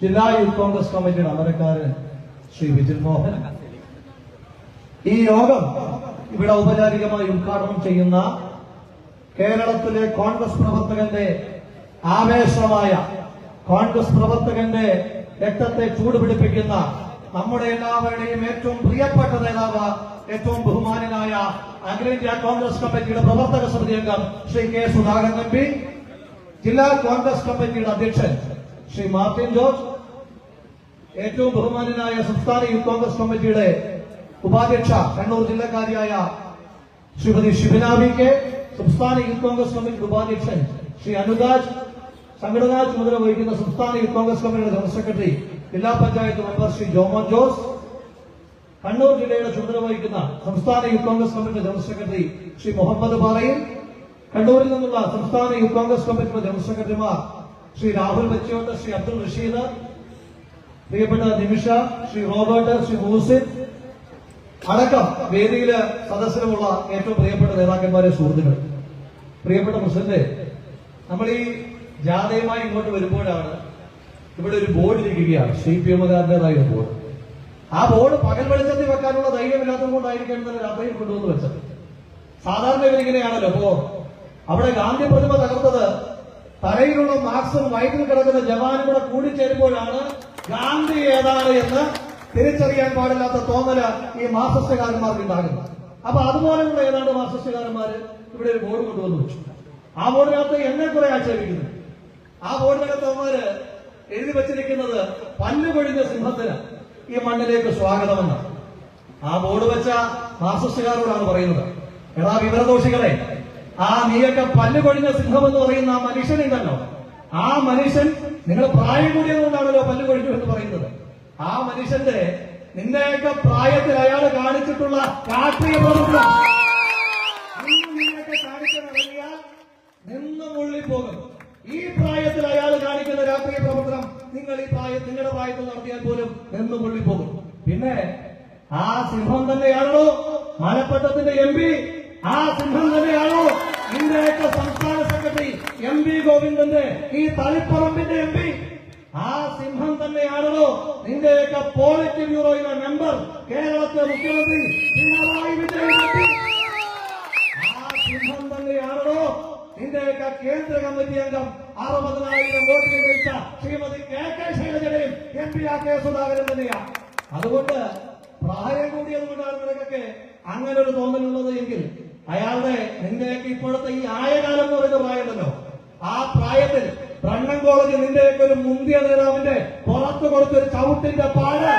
ജില്ലാ യൂത്ത് കോൺഗ്രസ് കമ്മിറ്റിയുടെ അമരക്കാരൻ ശ്രീ വിജിൽ മോഹൻ. ഈ യോഗം ഇവിടെ ഔപചാരികമായി ഉദ്ഘാടനം ചെയ്യുന്ന കേരളത്തിലെ കോൺഗ്രസ് പ്രവർത്തകന്റെ ആവേശമായ, കോൺഗ്രസ് പ്രവർത്തകന്റെ രക്തത്തെ ചൂടുപിടിപ്പിക്കുന്ന, നമ്മുടെ എല്ലാവരുടെയും ഏറ്റവും പ്രിയപ്പെട്ട നേതാവ്, ഏറ്റവും ബഹുമാനനായ അഖിലേന്ത്യാ കോൺഗ്രസ് കമ്മിറ്റിയുടെ പ്രവർത്തക സമിതി അംഗം Shri K Sudhakaran M P, ജില്ലാ കോൺഗ്രസ് കമ്മിറ്റിയുടെ അധ്യക്ഷൻ ശ്രീ മാർട്ടിൻ ജോർജ്, ഏറ്റവും ബഹുമാനനായ സംസ്ഥാന യൂത്ത് കോൺഗ്രസ് കമ്മിറ്റിയുടെ ഉപാധ്യക്ഷ കണ്ണൂർ ജില്ലക്കാരിയായ ശ്രീമതി ഷിബിന വി കെ, സംസ്ഥാന യൂത്ത് കോൺഗ്രസ് കമ്മിറ്റിയുടെ ഉപാധ്യക്ഷൻ ശ്രീ അനുരാജ്, സംഘടനാ ചുമതല വഹിക്കുന്ന സംസ്ഥാന യൂത്ത് കോൺഗ്രസ് കമ്മിറ്റിയുടെ ജനറൽ സെക്രട്ടറി ജില്ലാ പഞ്ചായത്ത് മെമ്പർ ശ്രീ ജോമോൻ ജോസ്, കണ്ണൂർ ജില്ലയുടെ ചുമതല വഹിക്കുന്ന സംസ്ഥാന യൂത്ത് കോൺഗ്രസ് കമ്മിറ്റിയുടെ ജനറൽ സെക്രട്ടറി ശ്രീ മുഹമ്മദ് പാറയിൽ, കണ്ണൂരിൽ നിന്നുള്ള സംസ്ഥാന യൂത്ത് കോൺഗ്രസ് കമ്മിറ്റിയുടെ ജനറൽ സെക്രട്ടറിമാർ ശ്രീ രാഹുൽ ബച്ചോട്ട്, ശ്രീ അബ്ദുൾ റഷീദ്, പ്രിയപ്പെട്ട നിമിഷ, ശ്രീ റോബർട്ട്, ശ്രീ മൂസിൻ അടക്കം വേദിയില് സദസ്സിലുമുള്ള ഏറ്റവും പ്രിയപ്പെട്ട നേതാക്കന്മാരെ, സുഹൃത്തുക്കൾ, പ്രിയപ്പെട്ട പ്രസിഡന്റ്, നമ്മൾ ഈ ജാഥയുമായി ഇങ്ങോട്ട് വരുമ്പോഴാണ് ഇവിടെ ഒരു ബോർഡ് ഇരിക്കുകയാണ്, CPM-കാരൻ്റെതായ ഒരു ബോർഡ്. ആ ബോർഡ് പകൽ വെളിച്ചത്തിൽ വെക്കാനുള്ള ധൈര്യമില്ലാത്തത് കൊണ്ടായിരിക്കും ഇന്നലെ രാത്രിയിൽ കൊണ്ടുവന്ന് വെച്ചത്. സാധാരണ ഇവരിങ്ങനെയാണല്ലോ. അപ്പോ അവിടെ ഗാന്ധി പ്രതിമ തകർത്തത് തലയിലുള്ള മാർക്സും വയറ്റിൽ കിടക്കുന്ന ജവാനും കൂടെ കൂടിച്ചേരുമ്പോഴാണ് ഗാന്ധി ഏതാണ് എന്ന് തിരിച്ചറിയാൻ പാടില്ലാത്ത തോന്നല് ഈ മാർക്സിസ്റ്റുകാരന്മാർക്ക് ഉണ്ടാകുന്നത്. അപ്പൊ അതുപോലെയുള്ള ഏതാണ്ട് മാർക്സിസ്റ്റുകാരന്മാര് ഇവിടെ ഒരു ബോർഡ് കൊണ്ടുവന്ന് വെച്ചു. ആ ബോർഡിനകത്ത് എന്നെ കുറെ ആക്ഷേപിക്കുന്നു. ആ ബോർഡിനകത്ത് അവന്മാര് എഴുതി വച്ചിരിക്കുന്നത് പല്ല് കൊഴിഞ്ഞ സിംഹത്തിന് ഈ മണ്ണിലേക്ക് സ്വാഗതമെന്ന്. ആ ബോർഡ് വെച്ച മാർക്സിസ്റ്റുകാരോടാണ് പറയുന്നത്, എടാ വിവരദോഷികളെ, ആ നീയൊക്കെ പല്ല് കൊഴിഞ്ഞ സിംഹം എന്ന് പറയുന്ന ആ മനുഷ്യനുണ്ടല്ലോ, ആ മനുഷ്യൻ നിങ്ങൾ പ്രായം കൂടിയതുകൊണ്ടാണല്ലോ പല്ല് കൊഴിഞ്ഞു എന്ന് പറയുന്നത്. ആ മനുഷ്യന്റെ നിന്റെയൊക്കെ പ്രായത്തിൽ അയാൾ കാണിച്ചിട്ടുള്ള രാഷ്ട്രീയ പ്രവർത്തനം നിന്നെയൊക്കെ കാണിച്ചിറങ്ങിയാൽ നിന്നും ഉള്ളിപ്പോകും. ഈ പ്രായത്തിൽ അയാൾ കാണിക്കുന്ന രാഷ്ട്രീയ പ്രവർത്തനം നിങ്ങളുടെ പ്രായത്തിൽ നടത്തിയാൽ പോലും നിന്നും ഉള്ളിപ്പോകും. പിന്നെ ആ സിംഹം തന്നെയാണോ മലപ്പട്ടത്തിന്റെ MP? ആ സിംഹം തന്നെയാണോ ഇന്ത്യയൊക്കെ സംസ്ഥാന സെക്രട്ടറി MV ഗോവിന്ദന്റെ ഈ തളിപ്പറമ്പിന്റെ MP? ആ സിംഹം തന്നെയാണോ നിന്റെയൊക്കെ പോളിറ്റ് ബ്യൂറോയിലെ മെമ്പർ, കേരളത്തിലെ മുഖ്യമന്ത്രി പിണറായി വിജയൻ? ആ സിംഹം തന്നെയാണോ നിന്റെയൊക്കെ കേന്ദ്ര കമ്മിറ്റി അംഗം 60,000 വോട്ടിന് ജയിച്ച Shrimati KK ശൈലജയുടെയും MP K Sudhakaran തന്നെയാണ്. അതുകൊണ്ട് പ്രായം കൂടിയതുകൊണ്ടാണ് നിനക്കൊക്കെ അങ്ങനെ ഒരു തോന്നലുള്ളത് എങ്കിൽ നിന്റെയൊക്കെ ഇപ്പോഴത്തെ ഈ ആയകാലം എന്ന് പറയുന്ന പ്രായമുണ്ടല്ലോ, ആ പ്രായത്തിൽ ബ്രണ്ണൻ കോളേജ് നിന്റെയൊക്കെ ഒരു മുന്തിയ നേതാവിന്റെ പുറത്ത് കൊടുത്തൊരു ചവിട്ടിന്റെ പാട്